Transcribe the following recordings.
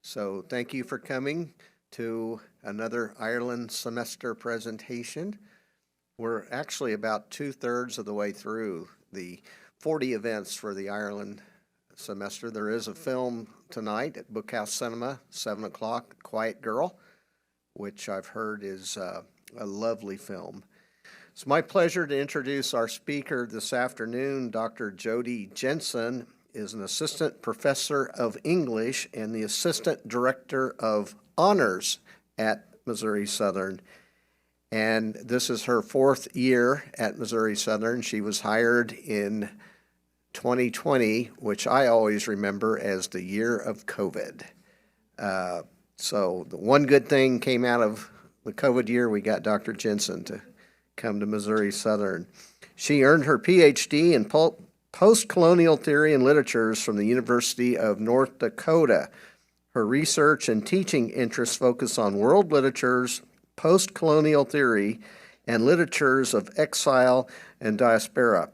So thank you for coming to another Ireland semester presentation. We're actually about 2/3 of the way through the 40 events for the Ireland semester. There is a film tonight at Bookhouse Cinema, 7 o'clock, Quiet Girl, which I've heard is a lovely film. It's my pleasure to introduce our speaker this afternoon. Dr. Jody Jensen is an assistant professor of English and the assistant director of honors at Missouri Southern. And this is her 4th year at Missouri Southern. She was hired in 2020, which I always remember as the year of COVID. So the one good thing came out of the COVID year, we got Dr. Jensen to come to Missouri Southern. She earned her PhD in post-colonial theory and literatures from the University of North Dakota. Her research and teaching interests focus on world literatures, post-colonial theory, and literatures of exile and diaspora.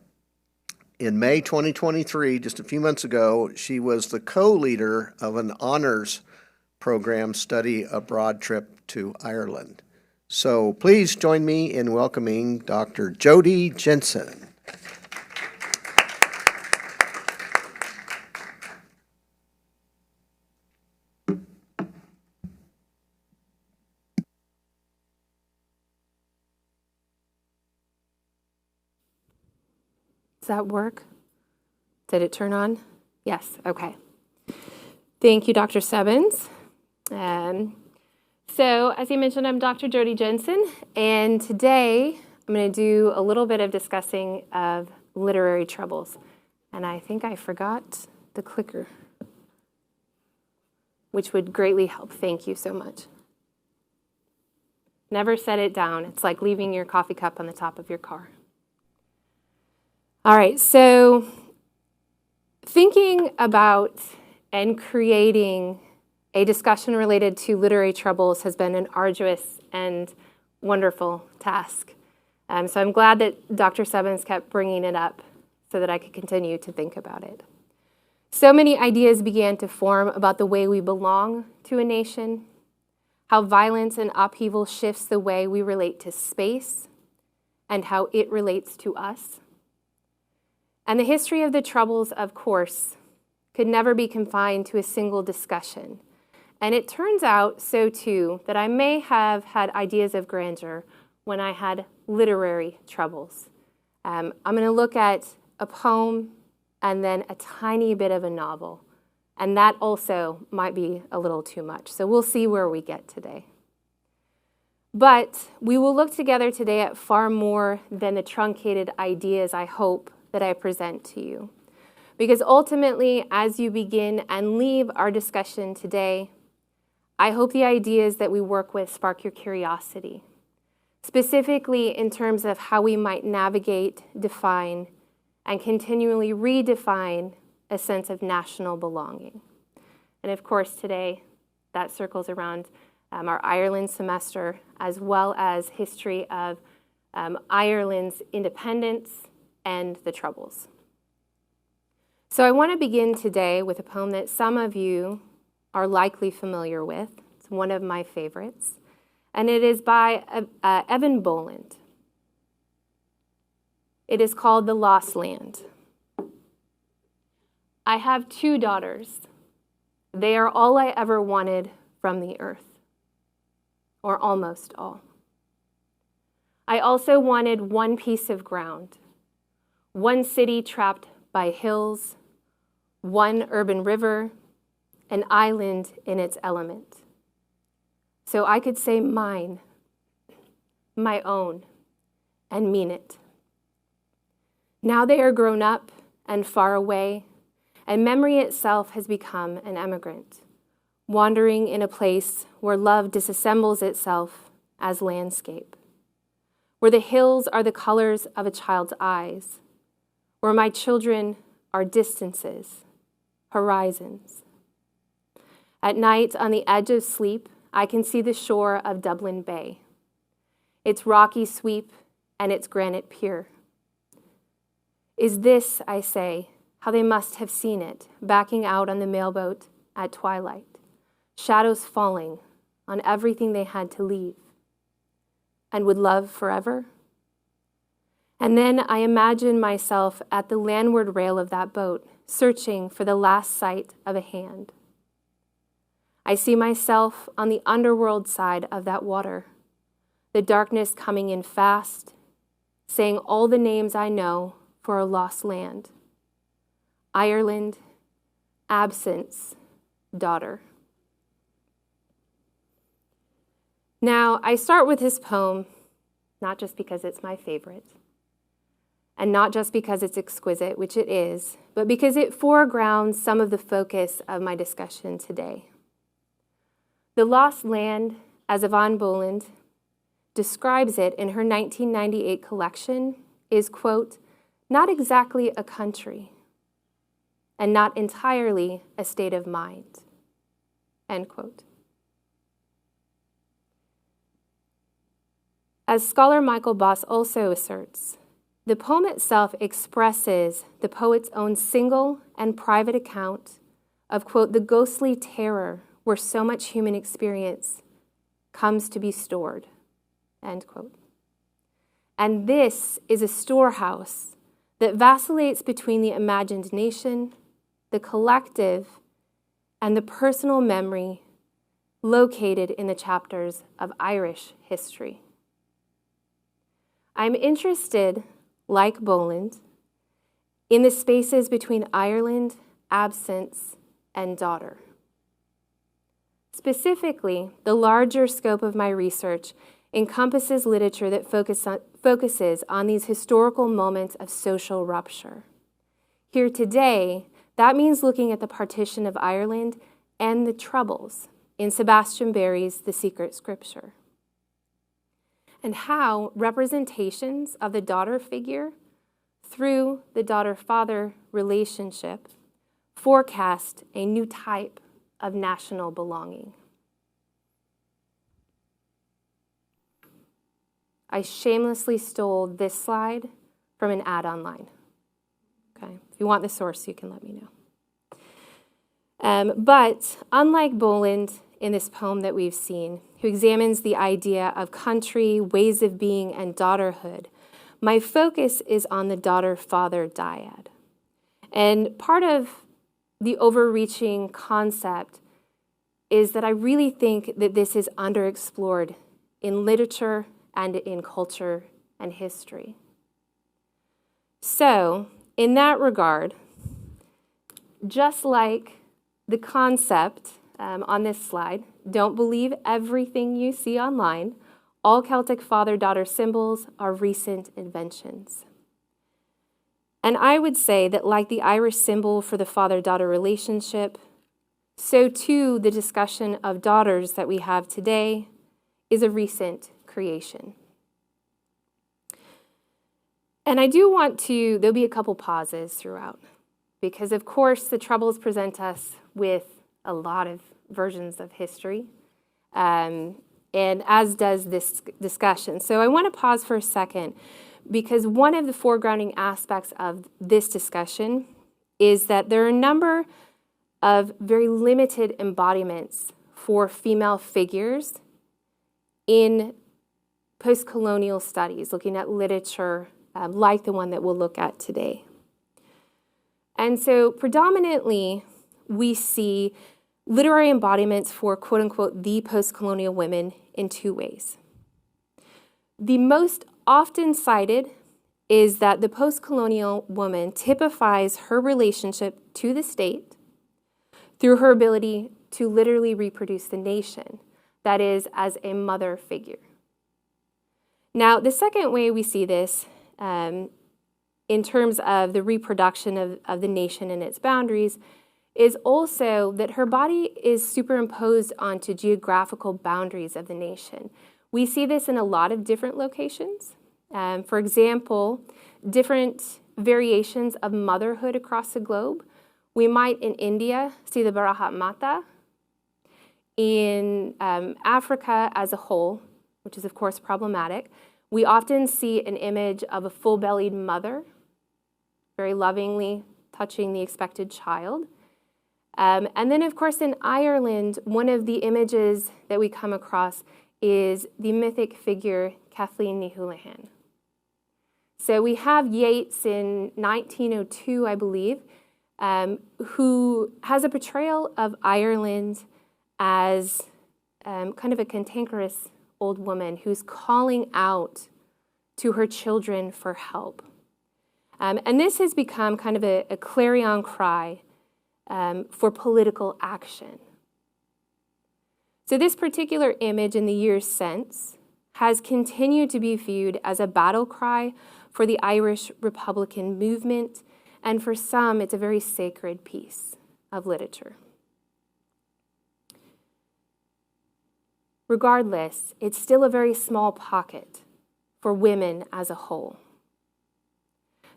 In May 2023, just a few months ago, she was the co-leader of an honors program study abroad trip to Ireland. So please join me in welcoming Dr. Jody Jensen. Does that work? Did it turn on? Yes, okay. Thank you, Dr. Stebbins. So, as you mentioned, I'm Dr. Jody Jensen, and today I'm going to do a little bit of discussing of literary troubles. And I think I forgot the clicker, which would greatly help. Thank you so much. Never set it down. It's like leaving your coffee cup on the top of your car. All right, so thinking about and creating a discussion related to literary troubles has been an arduous and wonderful task. So I'm glad that Dr. Stebbins kept bringing it up so that I could continue to think about it. So many ideas began to form about the way we belong to a nation, how violence and upheaval shifts the way we relate to space, and how it relates to us. And the history of the Troubles, of course, could never be confined to a single discussion. And it turns out, so too, that I may have had ideas of grandeur when I had literary troubles. I'm going to look at a poem and then a tiny bit of a novel. And that also might be a little too much. So we'll see where we get today. But we will look together today at far more than the truncated ideas, I hope, that I present to you. Because ultimately, as you begin and leave our discussion today, I hope the ideas that we work with spark your curiosity, specifically in terms of how we might navigate, define, and continually redefine a sense of national belonging. And of course, today, that circles around our Ireland semester, as well as history of Ireland's independence and the Troubles. So I want to begin today with a poem that some of you are likely familiar with. It's one of my favorites, and it is by Evan Boland. It is called The Lost Land. I have 2 daughters. They are all I ever wanted from the earth, or almost all. I also wanted one piece of ground, one city trapped by hills, one urban river, an island in its element. So I could say mine, my own, and mean it. Now they are grown up and far away, and memory itself has become an emigrant, wandering in a place where love disassembles itself as landscape, where the hills are the colors of a child's eyes, where my children are distances, horizons. At night, on the edge of sleep, I can see the shore of Dublin Bay, its rocky sweep and its granite pier. Is this, I say, how they must have seen it, backing out on the mailboat at twilight, shadows falling on everything they had to leave, and would love forever. And then I imagine myself at the landward rail of that boat, searching for the last sight of a hand. I see myself on the underworld side of that water, the darkness coming in fast, saying all the names I know for a lost land. Ireland, absence, daughter. Now, I start with this poem, not just because it's my favorite, and not just because it's exquisite, which it is, but because it foregrounds some of the focus of my discussion today. The Lost Land, as Yvonne Boland describes it in her 1998 collection, is, quote, not exactly a country and not entirely a state of mind, end quote. As scholar Michael Boss also asserts, the poem itself expresses the poet's own single and private account of, quote, the ghostly terror where so much human experience comes to be stored, end quote. And this is a storehouse that vacillates between the imagined nation, the collective, and the personal memory located in the chapters of Irish history. I'm interested, like Boland, in the spaces between Ireland, absence, and daughter. Specifically, the larger scope of my research encompasses literature that focuses on these historical moments of social rupture. Here today, that means looking at the partition of Ireland and the Troubles in Sebastian Barry's The Secret Scripture, and how representations of the daughter figure through the daughter-father relationship forecast a new type of national belonging. I shamelessly stole this slide from an ad online. Okay, if you want the source, you can let me know. But unlike Boland in this poem that we've seen, who examines the idea of country, ways of being, and daughterhood, my focus is on the daughter-father dyad. And part of the overreaching concept is that I really think that this is underexplored in literature and in culture and history. So, in that regard, just like the concept on this slide, don't believe everything you see online. All Celtic father-daughter symbols are recent inventions. And I would say that like the Irish symbol for the father-daughter relationship, so too the discussion of daughters that we have today is a recent creation. And I do want to, there'll be a couple pauses throughout, because of course the Troubles present us with a lot of versions of history, and as does this discussion. So I want to pause for a second, because one of the foregrounding aspects of this discussion is that there are a number of very limited embodiments for female figures in post-colonial studies, looking at literature like the one that we'll look at today. And so predominantly, we see literary embodiments for quote-unquote the post-colonial women in two ways. The most often cited is that the post-colonial woman typifies her relationship to the state through her ability to literally reproduce the nation, that is, as a mother figure. Now, the second way we see this in terms of the reproduction of the nation and its boundaries is also that her body is superimposed onto geographical boundaries of the nation. We see this in a lot of different locations. For example, different variations of motherhood across the globe. We might in India see the Barahat Mata. In Africa as a whole, which is of course problematic, we often see an image of a full-bellied mother, very lovingly touching the expected child. And then, of course, in Ireland, one of the images that we come across is the mythic figure Kathleen Ní Houlihan. So we have Yeats in 1902, I believe, who has a portrayal of Ireland as kind of a cantankerous old woman who's calling out to her children for help. And this has become kind of a clarion cry for political action. So this particular image in the years since has continued to be viewed as a battle cry for the Irish Republican movement, and for some, it's a very sacred piece of literature. Regardless, it's still a very small pocket for women as a whole.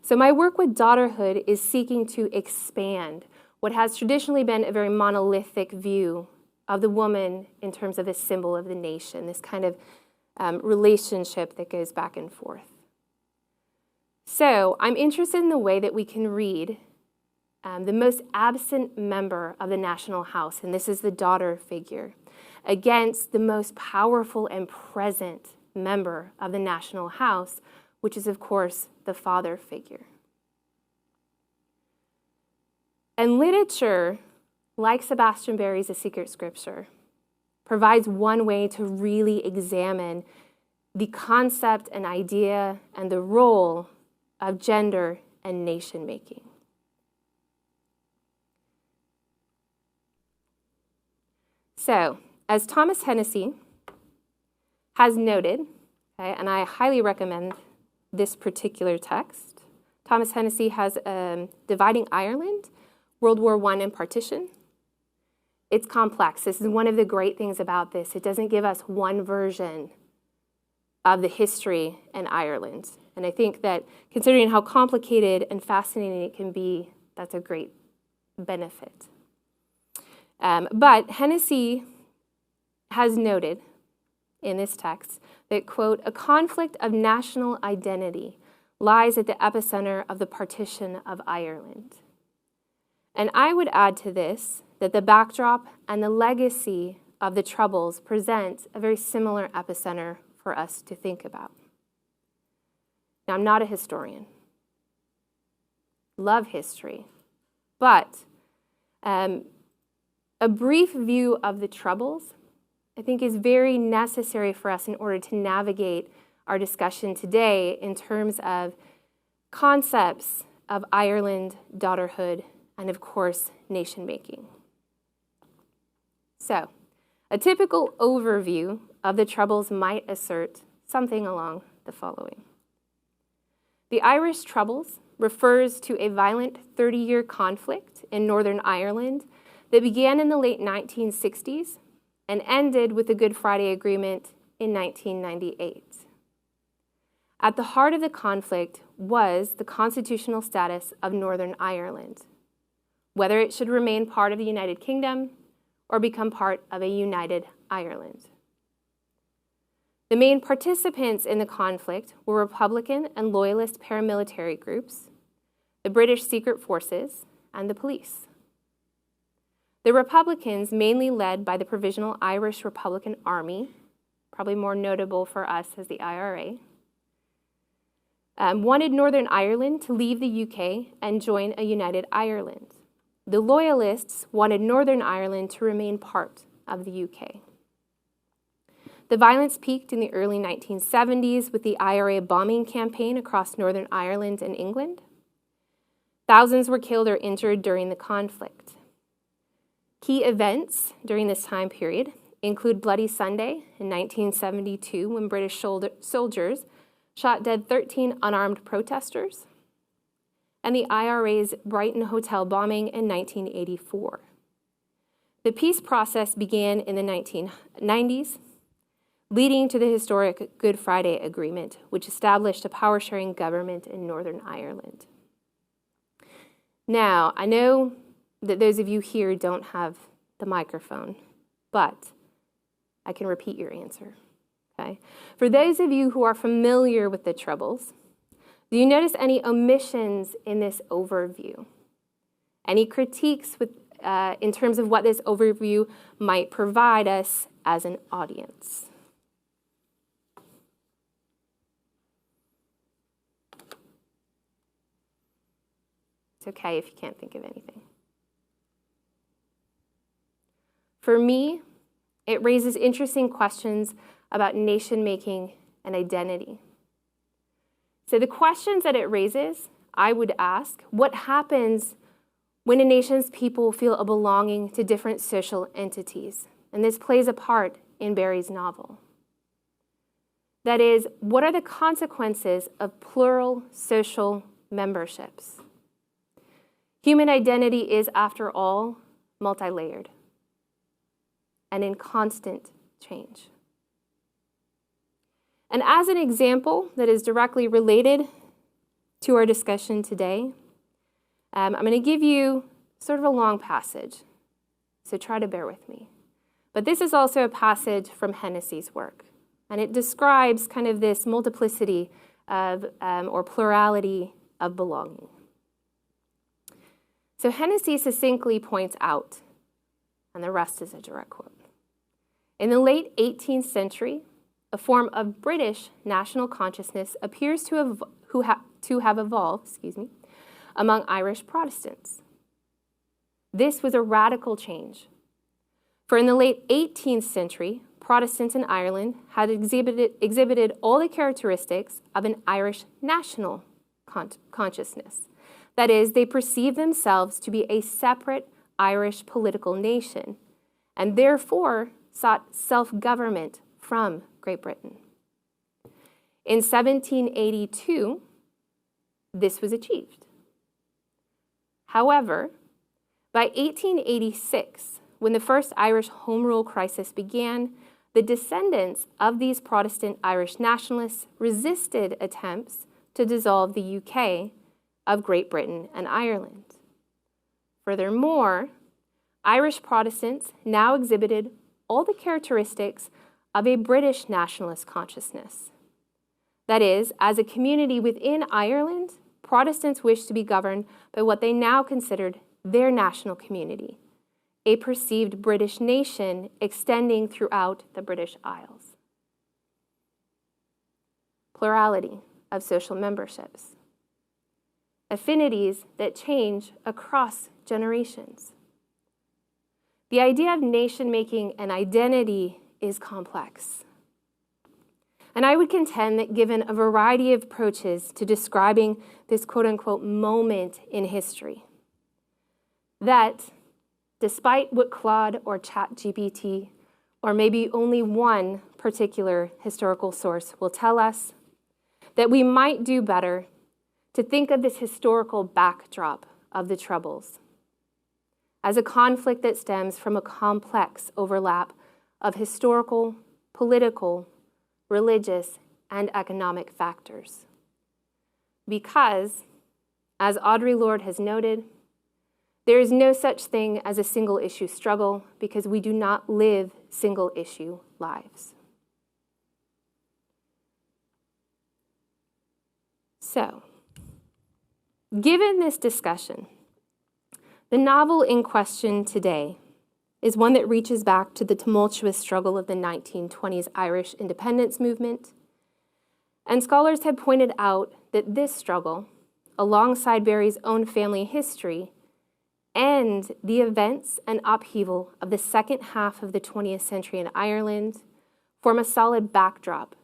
So my work with daughterhood is seeking to expand what has traditionally been a very monolithic view of the woman in terms of a symbol of the nation, this kind of relationship that goes back and forth. So I'm interested in the way that we can read the most absent member of the national house, and this is the daughter figure, against the most powerful and present member of the national house, which is, of course, the father figure. And literature, like Sebastian Barry's A Secret Scripture, provides one way to really examine the concept and idea and the role of gender and nation-making. So, as Thomas Hennessy has noted, okay, and I highly recommend this particular text, Thomas Hennessy has Dividing Ireland, World War I and Partition. It's complex. This is one of the great things about this. It doesn't give us one version of the history in Ireland. And I think that considering how complicated and fascinating it can be, that's a great benefit. But Hennessy has noted in this text that, quote, a conflict of national identity lies at the epicenter of the partition of Ireland. And I would add to this that the backdrop and the legacy of the Troubles present a very similar epicenter for us to think about. Now, I'm not a historian. Love history. But a brief view of the Troubles, I think, is very necessary for us in order to navigate our discussion today in terms of concepts of Ireland, daughterhood, and of course, nation-making. So, a typical overview of the Troubles might assert something along the following. The Irish Troubles refers to a violent 30-year conflict in Northern Ireland that began in the late 1960s and ended with the Good Friday Agreement in 1998. At the heart of the conflict was the constitutional status of Northern Ireland, whether it should remain part of the United Kingdom or become part of a united Ireland. The main participants in the conflict were Republican and Loyalist paramilitary groups, the British secret forces, and the police. The Republicans, mainly led by the Provisional Irish Republican Army, probably more notable for us as the IRA, wanted Northern Ireland to leave the UK and join a united Ireland. The Loyalists wanted Northern Ireland to remain part of the UK. The violence peaked in the early 1970s with the IRA bombing campaign across Northern Ireland and England. Thousands were killed or injured during the conflict. Key events during this time period include Bloody Sunday in 1972, when British soldiers shot dead 13 unarmed protesters, and the IRA's Brighton Hotel bombing in 1984. The peace process began in the 1990s, leading to the historic Good Friday Agreement, which established a power-sharing government in Northern Ireland. Now, I know that those of you here don't have the microphone, but I can repeat your answer, okay? For those of you who are familiar with the Troubles, do you notice any omissions in this overview? Any critiques in terms of what this overview might provide us as an audience. It's okay if you can't think of anything. For me, it raises interesting questions about nation-making and identity. So the questions that it raises, I would ask, what happens when a nation's people feel a belonging to different social entities? And this plays a part in Barry's novel. That is, what are the consequences of plural social memberships? Human identity is, after all, multi-layered and in constant change. And as an example that is directly related to our discussion today, I'm going to give you sort of a long passage, so try to bear with me. But this is also a passage from Hennessy's work, and it describes kind of this multiplicity of, or plurality of belonging. So Hennessy succinctly points out, and the rest is a direct quote, in the late 18th century, a form of British national consciousness appears to have evolved, among Irish Protestants. This was a radical change, for in the late 18th century, Protestants in Ireland had exhibited all the characteristics of an Irish national consciousness. That is, they perceived themselves to be a separate Irish political nation, and therefore sought self-government from Great Britain. In 1782, this was achieved. However, by 1886, when the first Irish Home Rule crisis began, the descendants of these Protestant Irish nationalists resisted attempts to dissolve the UK of Great Britain and Ireland. Furthermore, Irish Protestants now exhibited all the characteristics of a British nationalist consciousness. That is, as a community within Ireland, Protestants wished to be governed by what they now considered their national community, a perceived British nation extending throughout the British Isles. Plurality of social memberships. Affinities that change across generations. The idea of nation-making and identity is complex. And I would contend that given a variety of approaches to describing this quote-unquote moment in history, that despite what Claude or ChatGPT, or maybe only one particular historical source will tell us, that we might do better to think of this historical backdrop of the Troubles as a conflict that stems from a complex overlap of historical, political, religious, and economic factors. Because, as Audre Lorde has noted, there is no such thing as a single-issue struggle because we do not live single-issue lives. So, given this discussion, the novel in question today is one that reaches back to the tumultuous struggle of the 1920s Irish independence movement. And scholars have pointed out that this struggle, alongside Barry's own family history, and the events and upheaval of the second half of the 20th century in Ireland, form a solid backdrop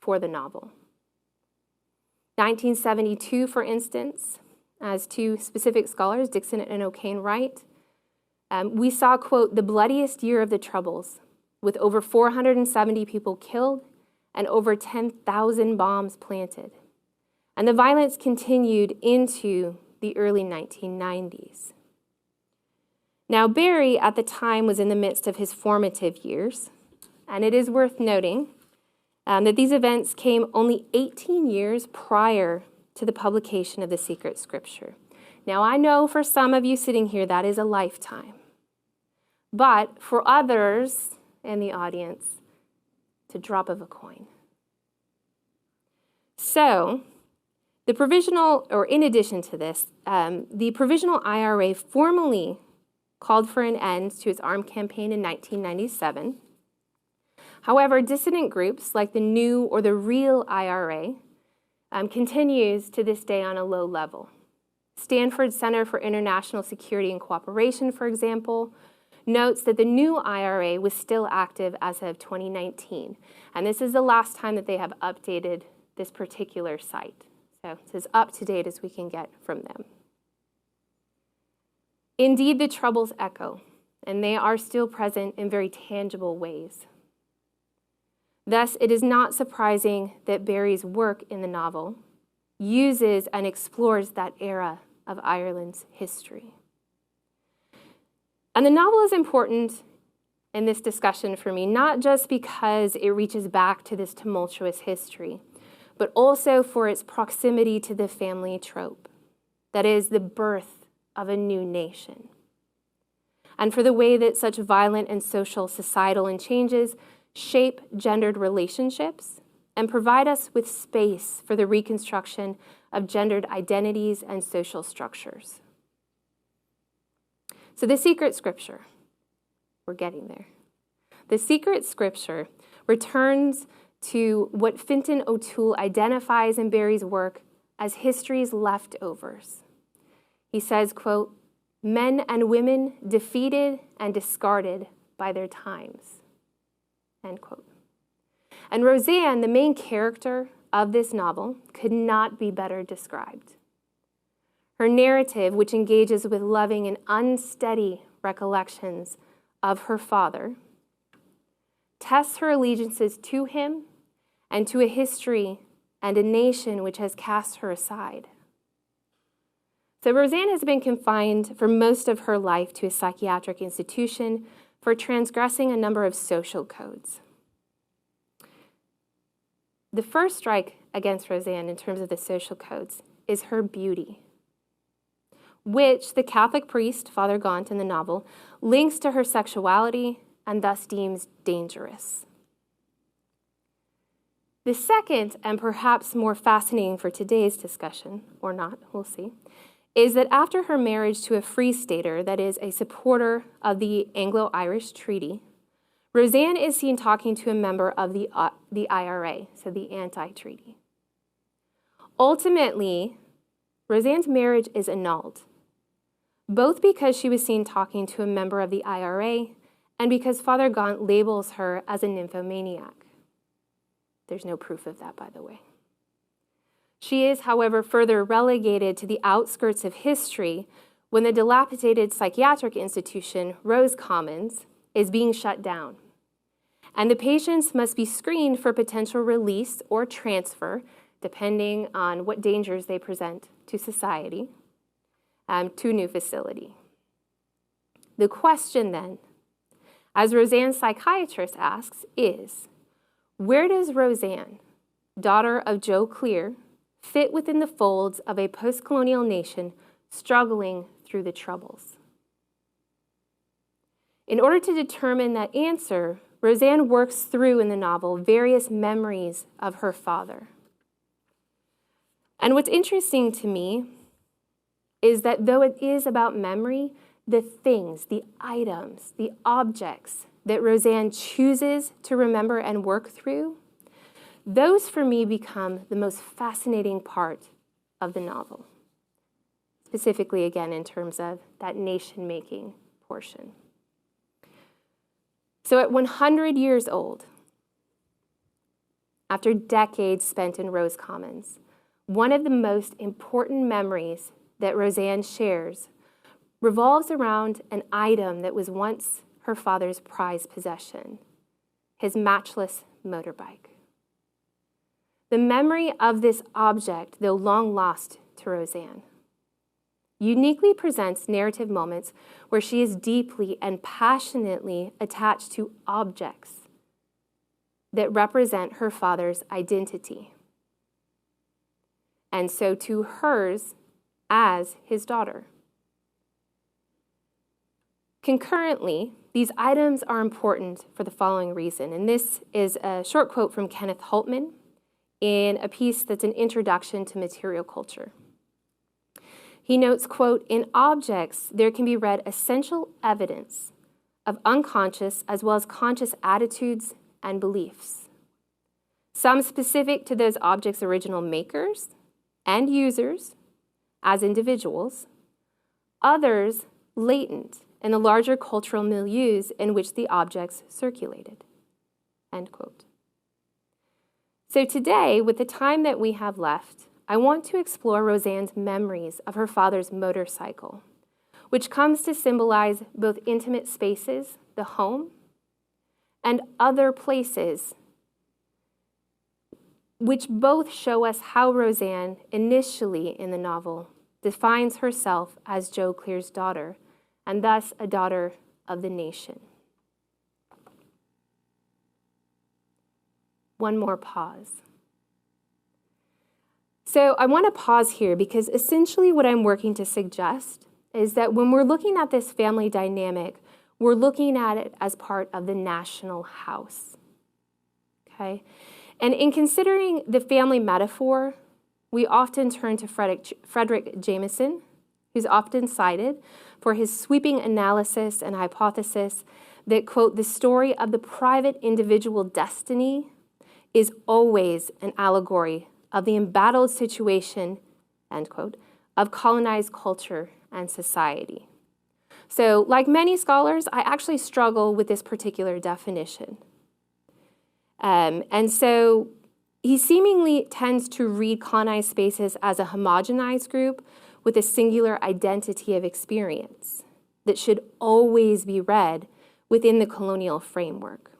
for the novel. 1972, for instance, as two specific scholars, Dixon and O'Kane, write, we saw, quote, the bloodiest year of the Troubles, with over 470 people killed and over 10,000 bombs planted. And the violence continued into the early 1990s. Now, Barry, at the time, was in the midst of his formative years, and it is worth noting that these events came only 18 years prior to the publication of the Secret Scripture. Now, I know for some of you sitting here, that is a lifetime. But for others in the audience, it's a drop of a coin. So, the provisional, or in addition to this, the provisional IRA formally called for an end to its armed campaign in 1997. However, dissident groups like the new or the real IRA continues to this day on a low level. Stanford Center for International Security and Cooperation, for example, notes that the new IRA was still active as of 2019. And this is the last time that they have updated this particular site. So it's as up to date as we can get from them. Indeed, the troubles echo, and they are still present in very tangible ways. Thus, it is not surprising that Barry's work in the novel uses and explores that era of Ireland's history. And the novel is important in this discussion for me, not just because it reaches back to this tumultuous history, but also for its proximity to the family trope, that is, the birth of a new nation. And for the way that such violent and social societal changes shape gendered relationships and provide us with space for the reconstruction of gendered identities and social structures. So the secret scripture, we're getting there. The secret scripture returns to what Fintan O'Toole identifies in Barry's work as history's leftovers. He says, quote, "Men and women defeated and discarded by their times," end quote. And Roseanne, the main character of this novel, could not be better described. Her narrative, which engages with loving and unsteady recollections of her father, tests her allegiances to him and to a history and a nation which has cast her aside. So Roseanne has been confined for most of her life to a psychiatric institution for transgressing a number of social codes. The first strike against Roseanne in terms of the social codes is her beauty, which the Catholic priest, Father Gaunt in the novel, links to her sexuality and thus deems dangerous. The second, and perhaps more fascinating for today's discussion, or not, we'll see, is that after her marriage to a Free Stater, that is, a supporter of the Anglo-Irish Treaty, Roseanne is seen talking to a member of the IRA, so the anti-treaty. Ultimately, Roseanne's marriage is annulled, both because she was seen talking to a member of the IRA and because Father Gaunt labels her as a nymphomaniac. There's no proof of that, by the way. She is, however, further relegated to the outskirts of history when the dilapidated psychiatric institution, Rose Commons, is being shut down. And the patients must be screened for potential release or transfer, depending on what dangers they present to society, to a new facility. The question then, as Roseanne's psychiatrist asks, is, where does Roseanne, daughter of Joe Clear, fit within the folds of a post-colonial nation struggling through the Troubles? In order to determine that answer, Roseanne works through in the novel various memories of her father. And what's interesting to me is that though it is about memory, the things, the items, the objects that Roseanne chooses to remember and work through, those for me become the most fascinating part of the novel, specifically again in terms of that nation-making portion. So at 100 years old, after decades spent in Rose Commons, one of the most important memories that Roseanne shares revolves around an item that was once her father's prized possession, his matchless motorbike. The memory of this object, though long lost to Roseanne, uniquely presents narrative moments where she is deeply and passionately attached to objects that represent her father's identity, and so to hers as his daughter. Concurrently, these items are important for the following reason, and this is a short quote from Kenneth Hultman in a piece that's an introduction to material culture. He notes, quote, "In objects, there can be read essential evidence of unconscious as well as conscious attitudes and beliefs, some specific to those objects' original makers and users as individuals, others latent in the larger cultural milieus in which the objects circulated," end quote. So today, with the time that we have left, I want to explore Roseanne's memories of her father's motorcycle, which comes to symbolize both intimate spaces, the home, and other places, which both show us how Roseanne, initially in the novel, defines herself as Joe Clear's daughter, and thus a daughter of the nation. One more pause. So I want to pause here because essentially what I'm working to suggest is that when we're looking at this family dynamic, we're looking at it as part of the national house, okay? And in considering the family metaphor, we often turn to Frederick Jameson, who's often cited for his sweeping analysis and hypothesis that, quote, "the story of the private individual destiny is always an allegory of the embattled situation," end quote, "of colonized culture and society." So, like many scholars, I actually struggle with this particular definition. And so he seemingly tends to read colonized spaces as a homogenized group with a singular identity of experience that should always be read within the colonial framework.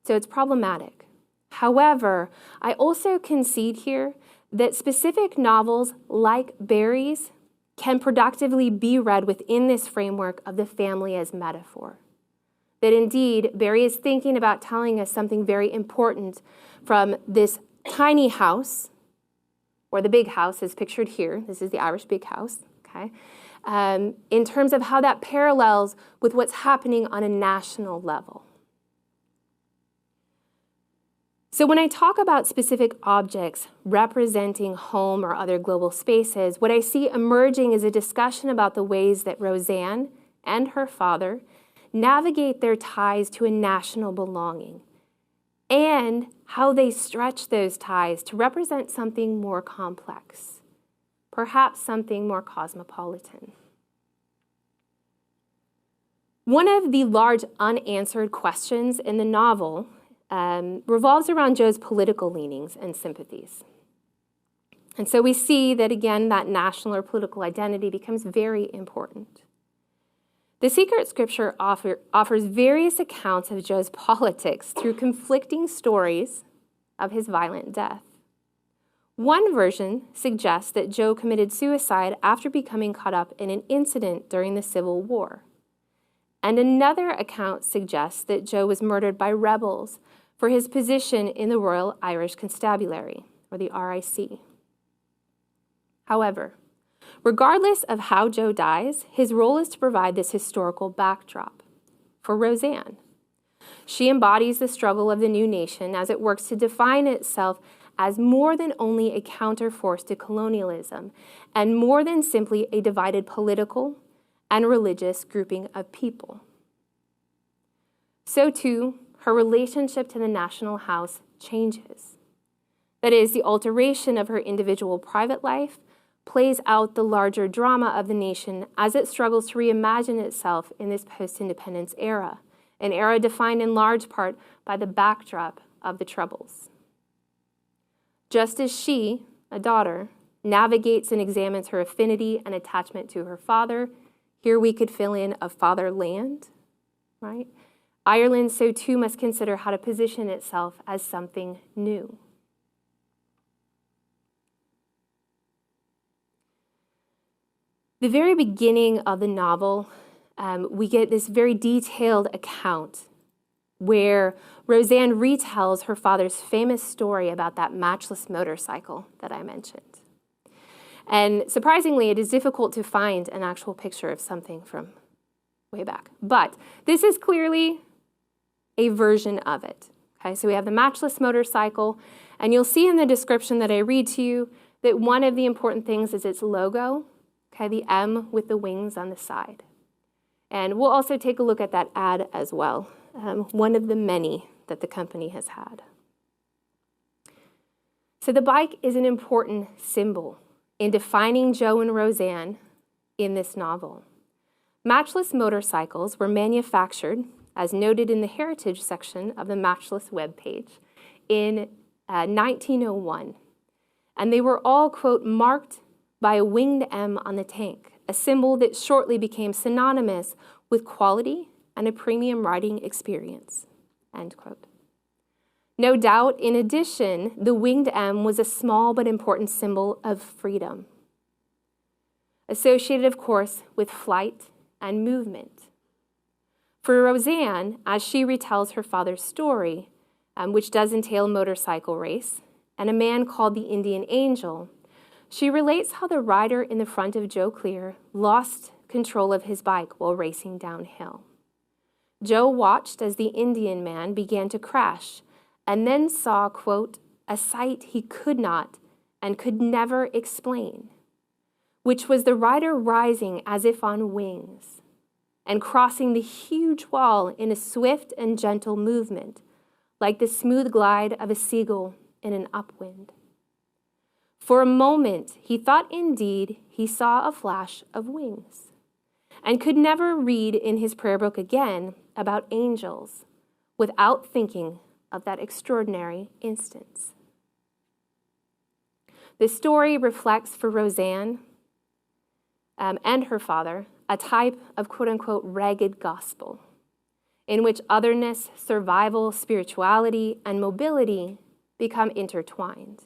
So it's problematic. However, I also concede here that specific novels like Barry's can productively be read within this framework of the family as metaphor. That indeed, Barry is thinking about telling us something very important from this tiny house, or the big house is pictured here. This is the Irish big house, okay? In terms of how that parallels with what's happening on a national level. So when I talk about specific objects representing home or other global spaces, what I see emerging is a discussion about the ways that Roseanne and her father navigate their ties to a national belonging, and how they stretch those ties to represent something more complex, perhaps something more cosmopolitan. One of the large unanswered questions in the novel revolves around Joe's political leanings and sympathies. And so we see that, again, that national or political identity becomes very important. The Secret Scripture offers various accounts of Joe's politics through conflicting stories of his violent death. One version suggests that Joe committed suicide after becoming caught up in an incident during the Civil War. And another account suggests that Joe was murdered by rebels for his position in the Royal Irish Constabulary, or the RIC. However, regardless of how Joe dies, his role is to provide this historical backdrop for Roseanne. She embodies the struggle of the new nation as it works to define itself as more than only a counterforce to colonialism and more than simply a divided political and religious grouping of people. So too, her relationship to the national house changes. That is, the alteration of her individual private life plays out the larger drama of the nation as it struggles to reimagine itself in this post-independence era, an era defined in large part by the backdrop of the Troubles. Just as she, a daughter, navigates and examines her affinity and attachment to her father, here we could fill in a fatherland, right? Ireland, so too, must consider how to position itself as something new. The very beginning of the novel, we get this very detailed account where Roseanne retells her father's famous story about that matchless motorcycle that I mentioned. And surprisingly, it is difficult to find an actual picture of something from way back. But this is clearly a version of it. Okay, so we have the matchless motorcycle, and you'll see in the description that I read to you that one of the important things is its logo, okay, the M with the wings on the side. And we'll also take a look at that ad as well, one of the many that the company has had. So the bike is an important symbol in defining Joe and Roseanne in this novel. Matchless motorcycles were manufactured, as noted in the heritage section of the Matchless webpage, in 1901. And they were all, quote, marked by a winged M on the tank, a symbol that shortly became synonymous with quality and a premium riding experience, end quote. No doubt, in addition, the winged M was a small but important symbol of freedom, associated, of course, with flight and movement. For Roseanne, as she retells her father's story, which does entail a motorcycle race, and a man called the Indian Angel, she relates how the rider in the front of Joe Clear lost control of his bike while racing downhill. Joe watched as the Indian man began to crash and then saw, quote, a sight he could not and could never explain, which was the rider rising as if on wings and crossing the huge wall in a swift and gentle movement, like the smooth glide of a seagull in an upwind. For a moment, he thought indeed he saw a flash of wings, and could never read in his prayer book again about angels without thinking of that extraordinary instance. The story reflects for Roseanne and her father a type of quote-unquote ragged gospel in which otherness, survival, spirituality, and mobility become intertwined.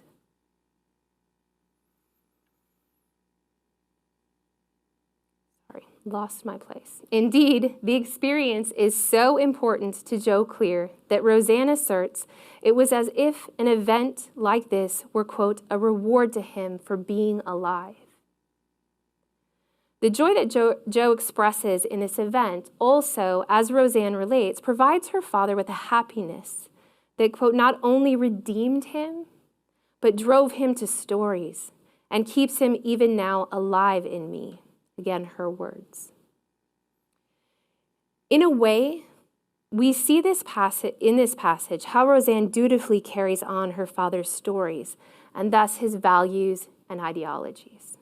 Lost my place. Indeed, the experience is so important to Joe Clear that Roseanne asserts it was as if an event like this were, quote, a reward to him for being alive. The joy that Joe expresses in this event also, as Roseanne relates, provides her father with a happiness that, quote, not only redeemed him, but drove him to stories and keeps him even now alive in me. Again, her words. In a way, we see in this passage how Roseanne dutifully carries on her father's stories and thus his values and ideologies.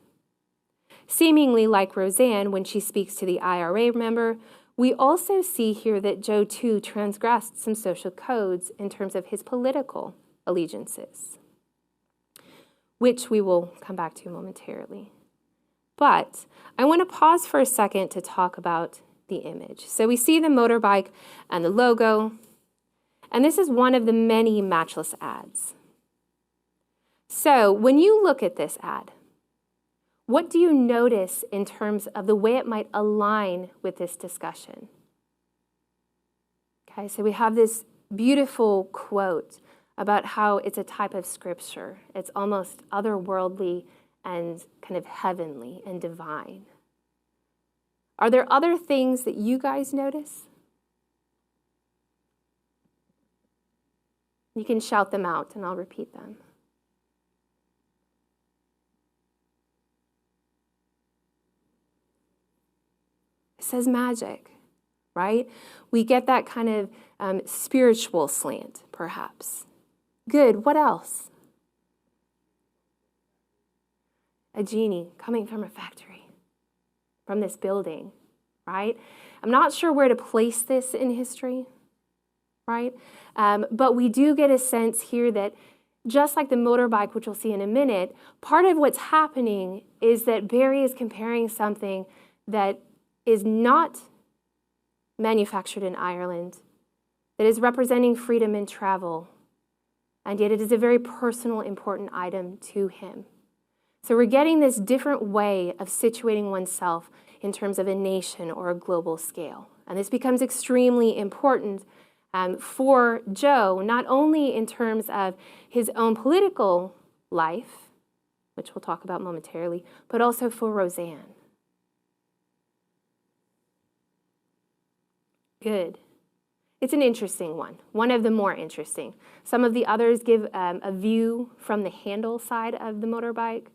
Seemingly like Roseanne when she speaks to the IRA member, we also see here that Joe too transgressed some social codes in terms of his political allegiances, which we will come back to momentarily. But I want to pause for a second to talk about the image. So we see the motorbike and the logo, and this is one of the many Matchless ads. So when you look at this ad, what do you notice in terms of the way it might align with this discussion? Okay, so we have this beautiful quote about how it's a type of scripture. It's almost otherworldly and kind of heavenly and divine. Are there other things that you guys notice? You can shout them out and I'll repeat them. It says magic, right? We get that kind of spiritual slant, perhaps. Good, what else? A genie coming from a factory, from this building, right? I'm not sure where to place this in history, right? But we do get a sense here that just like the motorbike, which we'll see in a minute, part of what's happening is that Barry is comparing something that is not manufactured in Ireland, that is representing freedom in travel, and yet it is a very personal, important item to him. So we're getting this different way of situating oneself in terms of a nation or a global scale. And this becomes extremely important for Joe, not only in terms of his own political life, which we'll talk about momentarily, but also for Roseanne. Good. It's an interesting one of the more interesting. Some of the others give a view from the handle side of the motorbike.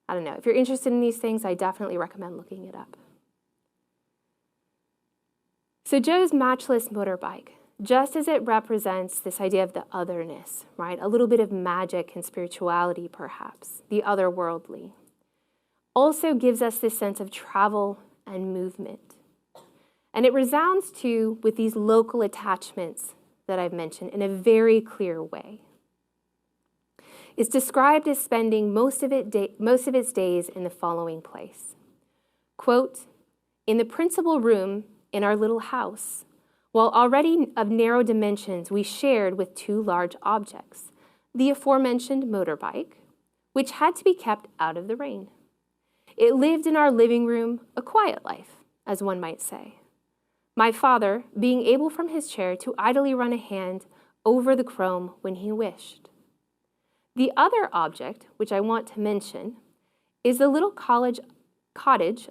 I don't know. If you're interested in these things, I definitely recommend looking it up. So Joe's matchless motorbike, just as it represents this idea of the otherness, right? A little bit of magic and spirituality, perhaps, the otherworldly, also gives us this sense of travel and movement. And it resounds too with these local attachments that I've mentioned in a very clear way. It's described as spending most of its days in the following place. Quote, "In the principal room in our little house, while already of narrow dimensions, we shared with two large objects, the aforementioned motorbike, which had to be kept out of the rain. It lived in our living room, a quiet life, as one might say. My father, being able from his chair to idly run a hand over the chrome when he wished. The other object, which I want to mention, is the little cottage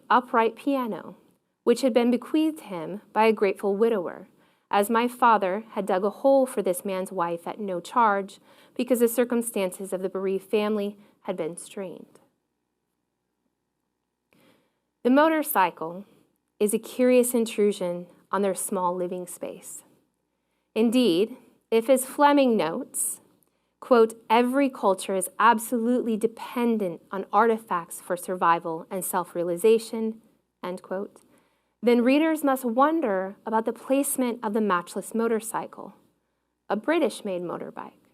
upright piano, which had been bequeathed him by a grateful widower, as my father had dug a hole for this man's wife at no charge because the circumstances of the bereaved family had been strained." The motorcycle is a curious intrusion on their small living space. Indeed, if as Fleming notes, quote, "every culture is absolutely dependent on artifacts for survival and self-realization," end quote, then readers must wonder about the placement of the matchless motorcycle, a British-made motorbike,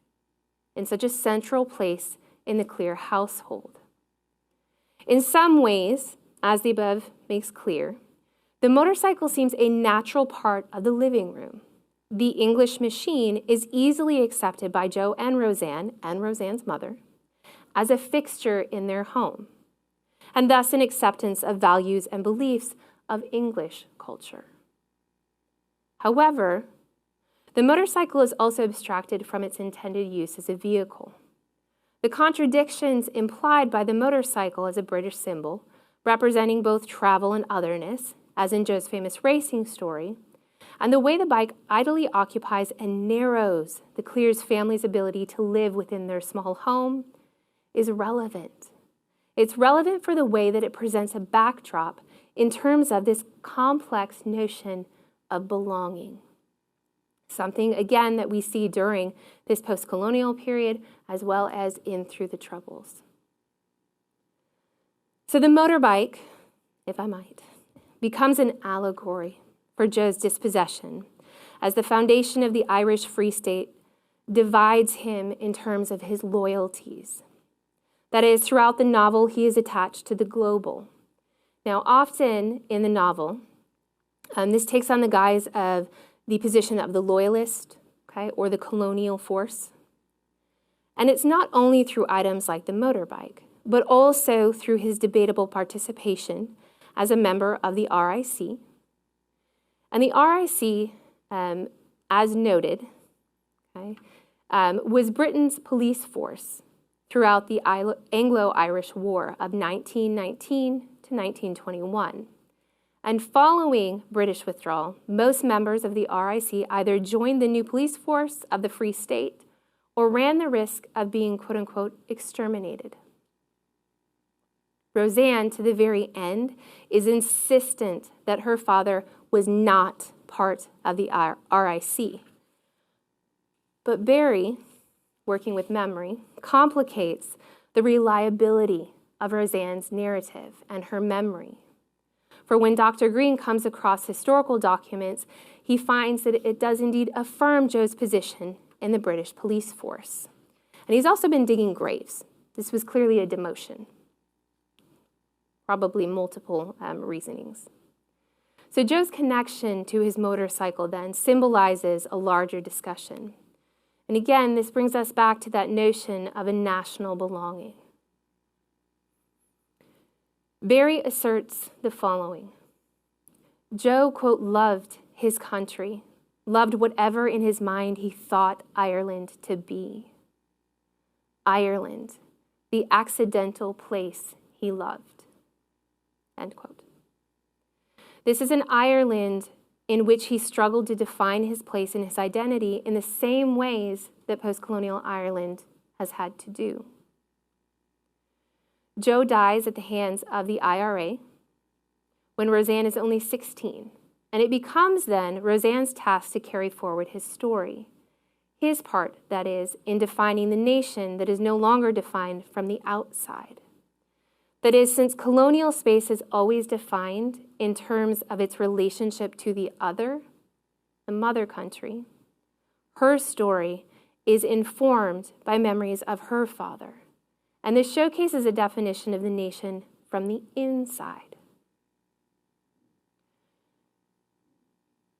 in such a central place in the Clear household. In some ways, as the above makes clear, the motorcycle seems a natural part of the living room. The English machine is easily accepted by Joe and Roseanne's mother, as a fixture in their home, and thus an acceptance of values and beliefs of English culture. However, the motorcycle is also abstracted from its intended use as a vehicle. The contradictions implied by the motorcycle as a British symbol, representing both travel and otherness, as in Joe's famous racing story, and the way the bike idly occupies and narrows the Clears family's ability to live within their small home is relevant. It's relevant for the way that it presents a backdrop in terms of this complex notion of belonging. Something, again, that we see during this post-colonial period as well as in through the Troubles. So the motorbike, if I might, becomes an allegory for Joe's dispossession, as the foundation of the Irish Free State divides him in terms of his loyalties. That is, throughout the novel, he is attached to the global. Now, often in the novel, this takes on the guise of the position of the loyalist, okay, or the colonial force. And it's not only through items like the motorbike, but also through his debatable participation as a member of the RIC. And the RIC, as noted, okay, was Britain's police force throughout the Anglo-Irish War of 1919 to 1921. And following British withdrawal, most members of the RIC either joined the new police force of the Free State or ran the risk of being, quote-unquote, exterminated. Roseanne, to the very end, is insistent that her father was not part of the RIC. But Barry, working with memory, complicates the reliability of Roseanne's narrative and her memory. For when Dr. Green comes across historical documents, he finds that it does indeed affirm Joe's position in the British police force. And he's also been digging graves. This was clearly a demotion. Probably multiple reasonings. So Joe's connection to his motorcycle then symbolizes a larger discussion. And again, this brings us back to that notion of a national belonging. Barry asserts the following. Joe, quote, loved his country, loved whatever in his mind he thought Ireland to be. Ireland, the accidental place he loved, end quote. This is an Ireland in which he struggled to define his place and his identity in the same ways that post-colonial Ireland has had to do. Joe dies at the hands of the IRA when Roseanne is only 16, and it becomes then Roseanne's task to carry forward his story. His part, that is, in defining the nation that is no longer defined from the outside. That is, since colonial space is always defined in terms of its relationship to the other, the mother country, her story is informed by memories of her father. And this showcases a definition of the nation from the inside.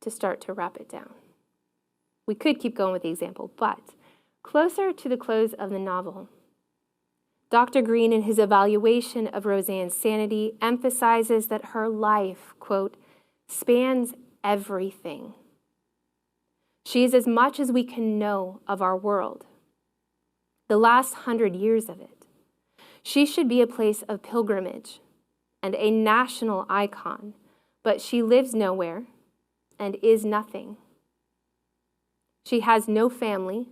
To start to wrap it down. We could keep going with the example, but closer to the close of the novel, Dr. Green, in his evaluation of Roseanne's sanity, emphasizes that her life, quote, spans everything. She is as much as we can know of our world, the last 100 years of it. She should be a place of pilgrimage and a national icon, but she lives nowhere and is nothing. She has no family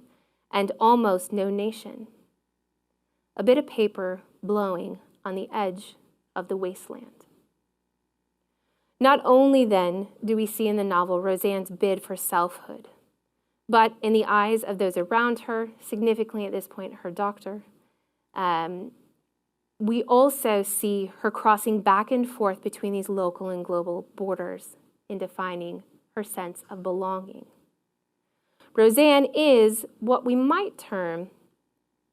and almost no nation. A bit of paper blowing on the edge of the wasteland. Not only then do we see in the novel Roseanne's bid for selfhood, but in the eyes of those around her, significantly at this point her doctor, we also see her crossing back and forth between these local and global borders in defining her sense of belonging. Roseanne is what we might term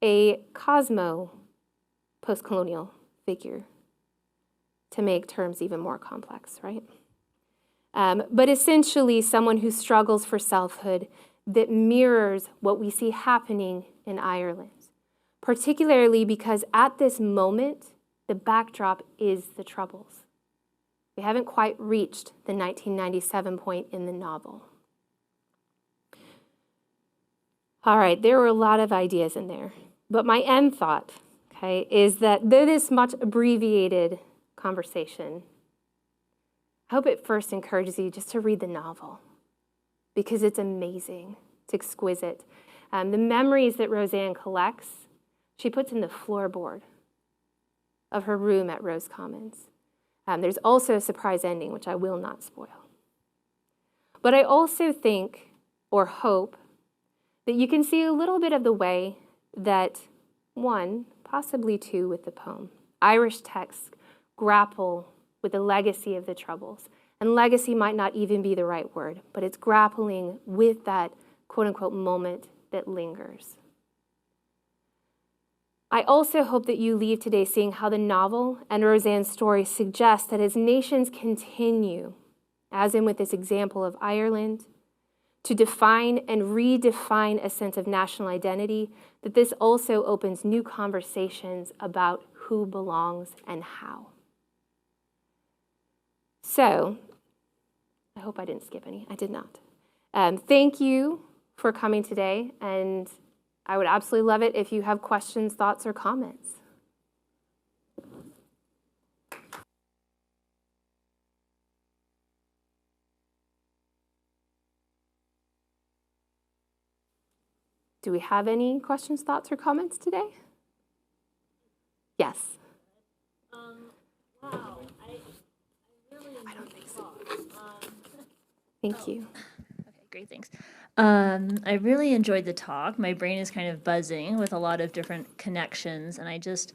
a cosmo post-colonial figure, to make terms even more complex, right? But essentially someone who struggles for selfhood that mirrors what we see happening in Ireland, particularly because at this moment, the backdrop is the Troubles. We haven't quite reached the 1997 point in the novel. All right, there were a lot of ideas in there, but my end thought, okay, is that though this much abbreviated conversation, I hope it first encourages you just to read the novel because it's amazing, it's exquisite. The memories that Roseanne collects, she puts in the floorboard of her room at Rose Commons. There's also a surprise ending, which I will not spoil. But I also think, or hope, that you can see a little bit of the way that one, possibly two with the poem, Irish texts grapple with the legacy of the Troubles. And legacy might not even be the right word, but it's grappling with that quote-unquote moment that lingers. I also hope that you leave today seeing how the novel and Roseanne's story suggest that as nations continue, as in with this example of Ireland, to define and redefine a sense of national identity, that this also opens new conversations about who belongs and how. So, I hope I didn't skip any. I did not. Thank you for coming today, and I would absolutely love it if you have questions, thoughts, or comments. Do we have any questions, thoughts, or comments today? Yes. Wow, I really I don't think so. talk. Thank you. Okay, great, thanks. I really enjoyed the talk. My brain is kind of buzzing with a lot of different connections, and I just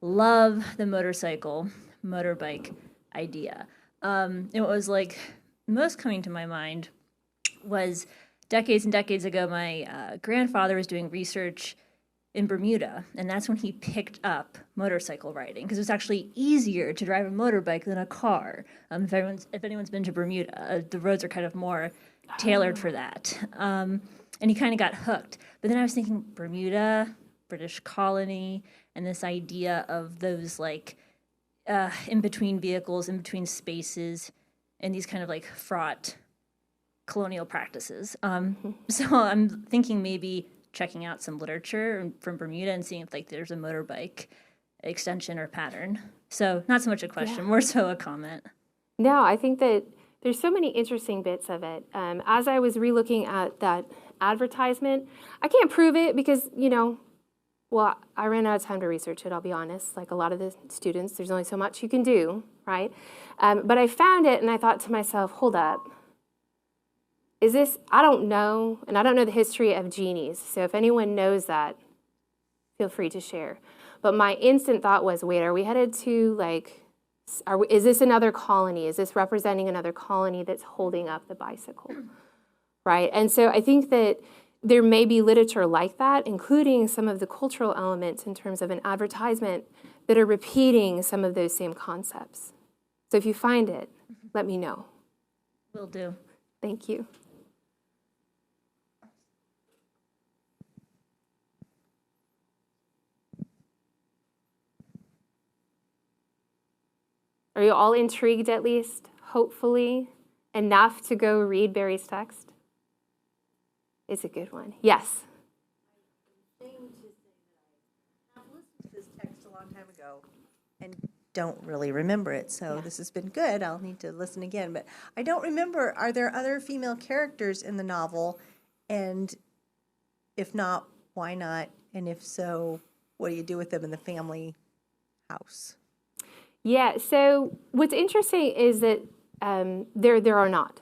love the motorbike idea. It was like most coming to my mind was decades and decades ago, my grandfather was doing research in Bermuda, and that's when he picked up motorcycle riding because it was actually easier to drive a motorbike than a car. If anyone's been to Bermuda, the roads are kind of more tailored for that. And he kind of got hooked. But then I was thinking Bermuda, British colony, and this idea of those like in between vehicles, in between spaces, and these kind of like fraught colonial practices. So I'm thinking maybe checking out some literature from Bermuda and seeing if like there's a motorbike extension or pattern. So not so much a question, more so a comment. No, I think that There's so many interesting bits of it. As I was relooking at that advertisement, I can't prove it because, well, I ran out of time to research it, I'll be honest. Like a lot of the students, there's only so much you can do, right? But I found it and I thought to myself, hold up. Is this, I don't know, and I don't know the history of genies. So if anyone knows that, feel free to share. But my instant thought was, wait, are we headed to is this another colony? Is this representing another colony that's holding up the bicycle, right? And so I think that there may be literature like that, including some of the cultural elements in terms of an advertisement that are repeating some of those same concepts. So if you find it, let me know. Will do. Thank you. Are you all intrigued at least, hopefully, enough to go read Barry's text? It's a good one. Yes? I've listened to this text a long time ago and don't really remember it, so this has been good. I'll need to listen again, but I don't remember, are there other female characters in the novel? And if not, why not? And if so, what do you do with them in the family house? Yeah, so what's interesting is that there are not.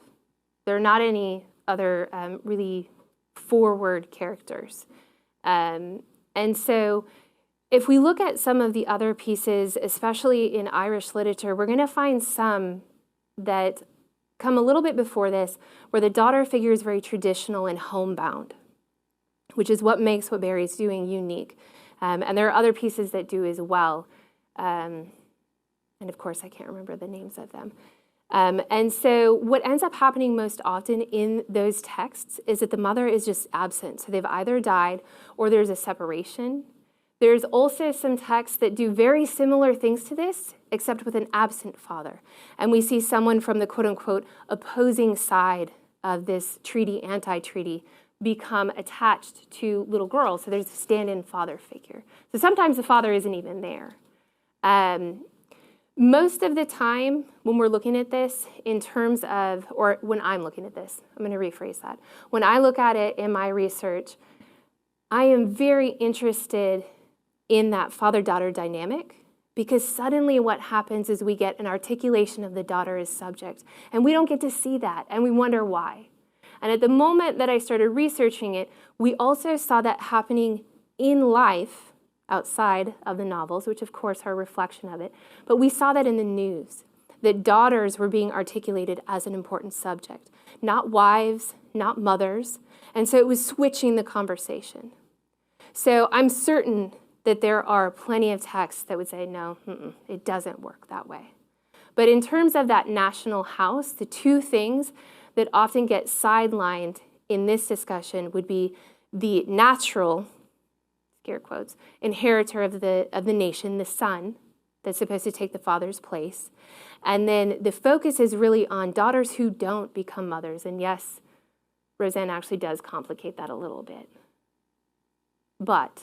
There are not any other really forward characters. And so if we look at some of the other pieces, especially in Irish literature, we're going to find some that come a little bit before this, where the daughter figure is very traditional and homebound, which is what makes what Barry's doing unique. And there are other pieces that do as well. And of course, I can't remember the names of them. And so what ends up happening most often in those texts is that the mother is just absent. So they've either died or there's a separation. There's also some texts that do very similar things to this, except with an absent father. And we see someone from the quote-unquote opposing side of this treaty, anti-treaty, become attached to little girls. So there's a stand-in father figure. So sometimes the father isn't even there. Most of the time when we're looking at this in terms of, or when I'm looking at this, I'm going to rephrase that. When I look at it in my research, I am very interested in that father-daughter dynamic because suddenly what happens is we get an articulation of the daughter as subject, and we don't get to see that, and we wonder why. And at the moment that I started researching it, we also saw that happening in life outside of the novels, which of course are a reflection of it, but we saw that in the news, that daughters were being articulated as an important subject, not wives, not mothers, and so it was switching the conversation. So I'm certain that there are plenty of texts that would say, no, it doesn't work that way. But in terms of that national house, the two things that often get sidelined in this discussion would be the natural, scare quotes, inheritor of the nation, the son, that's supposed to take the father's place. And then the focus is really on daughters who don't become mothers. And yes, Roseanne actually does complicate that a little bit. But,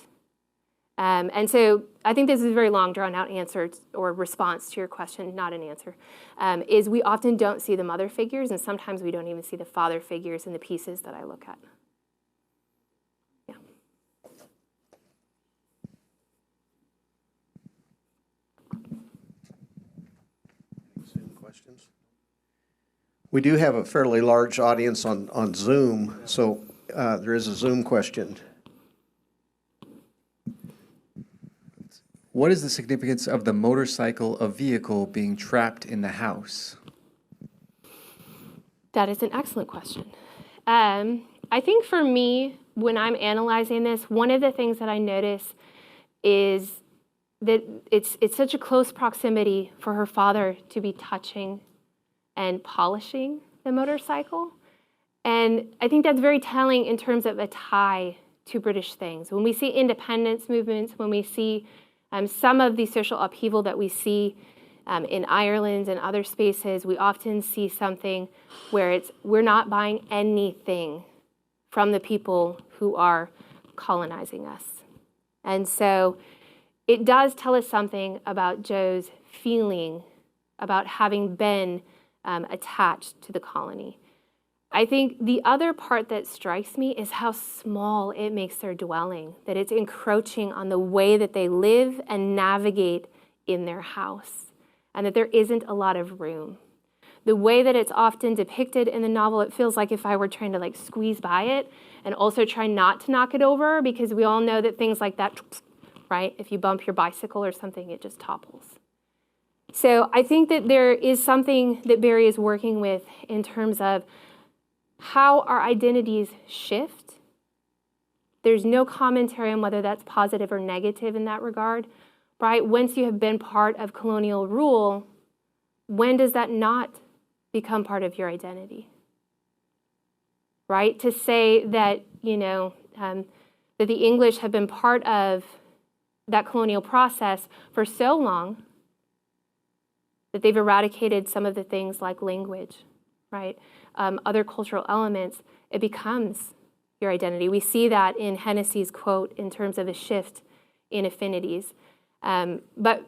and so I think this is a very long drawn out answer or response to your question, not an answer, is we often don't see the mother figures and sometimes we don't even see the father figures in the pieces that I look at. Questions? We do have a fairly large audience on Zoom, so there is a Zoom question. What is the significance of the motorcycle, a vehicle, being trapped in the house? That is an excellent question. I think for me, when I'm analyzing this, one of the things that I notice is that it's such a close proximity for her father to be touching and polishing the motorcycle. And I think that's very telling in terms of a tie to British things. When we see independence movements, when we see some of the social upheaval that we see in Ireland and other spaces, we often see something where we're not buying anything from the people who are colonizing us. And so it does tell us something about Joe's feeling about having been attached to the colony. I think the other part that strikes me is how small it makes their dwelling, that it's encroaching on the way that they live and navigate in their house, and that there isn't a lot of room. The way that it's often depicted in the novel, it feels like if I were trying to squeeze by it and also try not to knock it over, because we all know that things like that, right? If you bump your bicycle or something, it just topples. So I think that there is something that Barry is working with in terms of how our identities shift. There's no commentary on whether that's positive or negative in that regard, right? Once you have been part of colonial rule, when does that not become part of your identity? Right? To say that, that the English have been part of that colonial process for so long that they've eradicated some of the things like language, right? Other cultural elements, it becomes your identity. We see that in Hennessy's quote in terms of a shift in affinities. But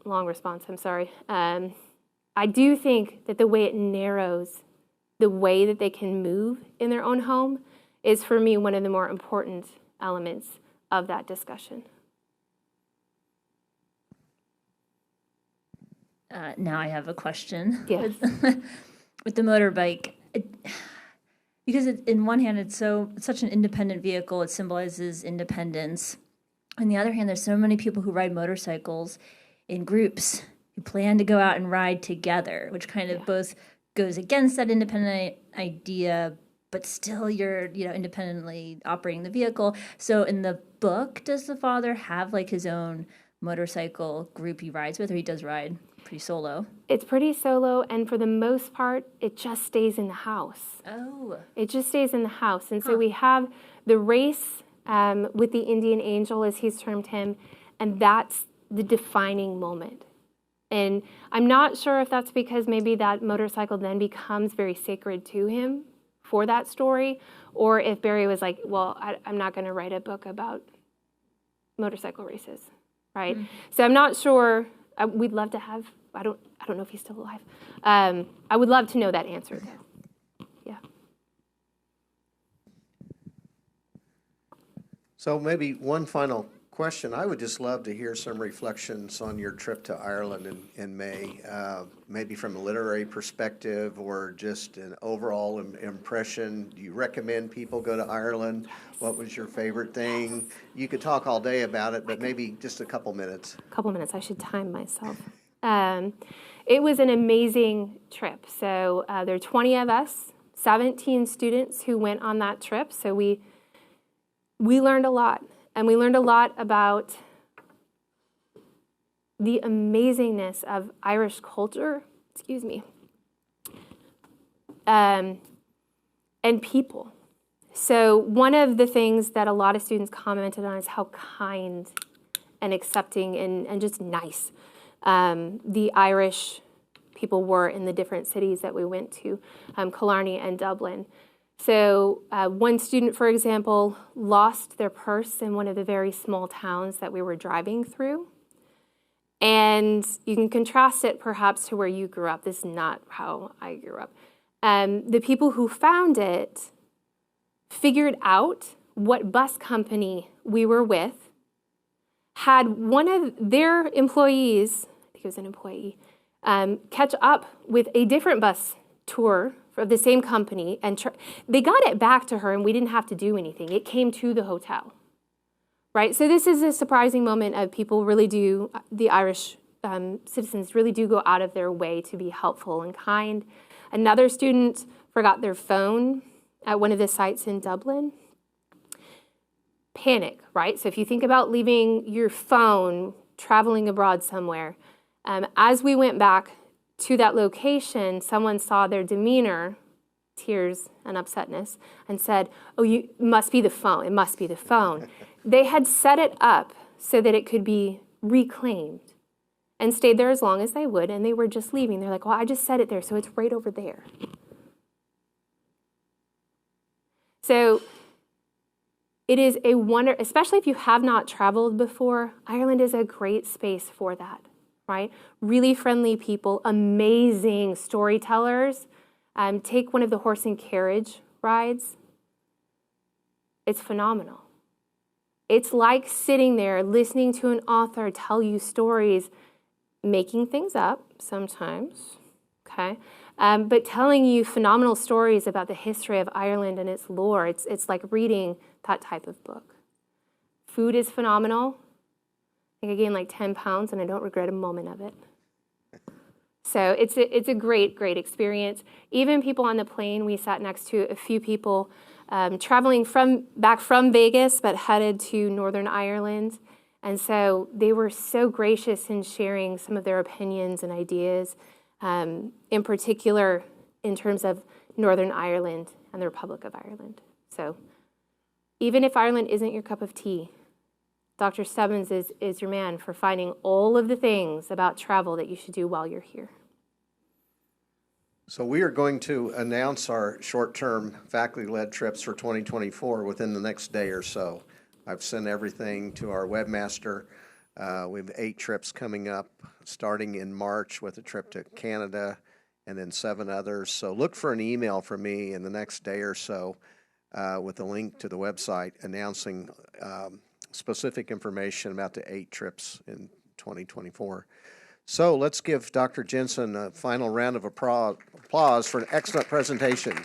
long response, I'm sorry. I do think that the way it narrows the way that they can move in their own home is, for me, one of the more important elements of that discussion. Now I have a question. Yes. With the motorbike, because in one hand it's such an independent vehicle, it symbolizes independence. On the other hand, there's so many people who ride motorcycles in groups who plan to go out and ride together, which kind of both goes against that independent idea, but still you're independently operating the vehicle. So in the book, does the father have his own motorcycle group he rides with, or he does ride pretty solo? It's pretty solo, and for the most part, it just stays in the house. Oh. It just stays in the house. And so we have the race with the Indian angel, as he's termed him, and that's the defining moment. And I'm not sure if that's because maybe that motorcycle then becomes very sacred to him for that story, or if Barry was like, well, I'm not going to write a book about motorcycle races, right? So I'm not sure. We'd love to have, I don't know if he's still alive. I would love to know that answer, though. Yeah. So maybe one final question. I would just love to hear some reflections on your trip to Ireland in May, maybe from a literary perspective or just an overall impression. Do you recommend people go to Ireland? What was your favorite thing? You could talk all day about it, but maybe just a couple minutes. I should time myself. It was an amazing trip. So there are 20 of us, 17 students who went on that trip. So we learned a lot. And we learned a lot about the amazingness of Irish culture, and people. So one of the things that a lot of students commented on is how kind and accepting and just nice the Irish people were in the different cities that we went to, Killarney and Dublin. So one student, for example, lost their purse in one of the very small towns that we were driving through. And you can contrast it perhaps to where you grew up. This is not how I grew up. The people who found it figured out what bus company we were with, had one of their employees, I think it was an employee, catch up with a different bus tour of the same company, and they got it back to her, and we didn't have to do anything. It came to the hotel, right? So this is a surprising moment of people really do, the Irish citizens really do go out of their way to be helpful and kind. Another student forgot their phone at one of the sites in Dublin. Panic, right? So if you think about leaving your phone, traveling abroad somewhere, as we went back to that location, someone saw their demeanor, tears and upsetness, and said, oh, you must be the phone. It must be the phone. They had set it up so that it could be reclaimed and stayed there as long as they would, and they were just leaving. They're like, well, I just set it there, so it's right over there. So it is a wonder, especially if you have not traveled before, Ireland is a great space for that. right? Really friendly people, amazing storytellers. Take one of the horse and carriage rides. It's phenomenal. It's like sitting there listening to an author tell you stories, making things up sometimes, okay? But telling you phenomenal stories about the history of Ireland and its lore. It's like reading that type of book. Food is phenomenal. I think I gained like 10 pounds and I don't regret a moment of it. So it's a great, great experience. Even people on the plane, we sat next to a few people traveling back from Vegas, but headed to Northern Ireland. And so they were so gracious in sharing some of their opinions and ideas, in particular in terms of Northern Ireland and the Republic of Ireland. So even if Ireland isn't your cup of tea, Dr. Stebbins is your man for finding all of the things about travel that you should do while you're here. So we are going to announce our short-term faculty-led trips for 2024 within the next day or so. I've sent everything to our webmaster. We have 8 trips coming up, starting in March with a trip to Canada and then 7 others. So look for an email from me in the next day or so with a link to the website announcing specific information about the 8 trips in 2024. So let's give Dr. Jensen a final round of applause for an excellent presentation.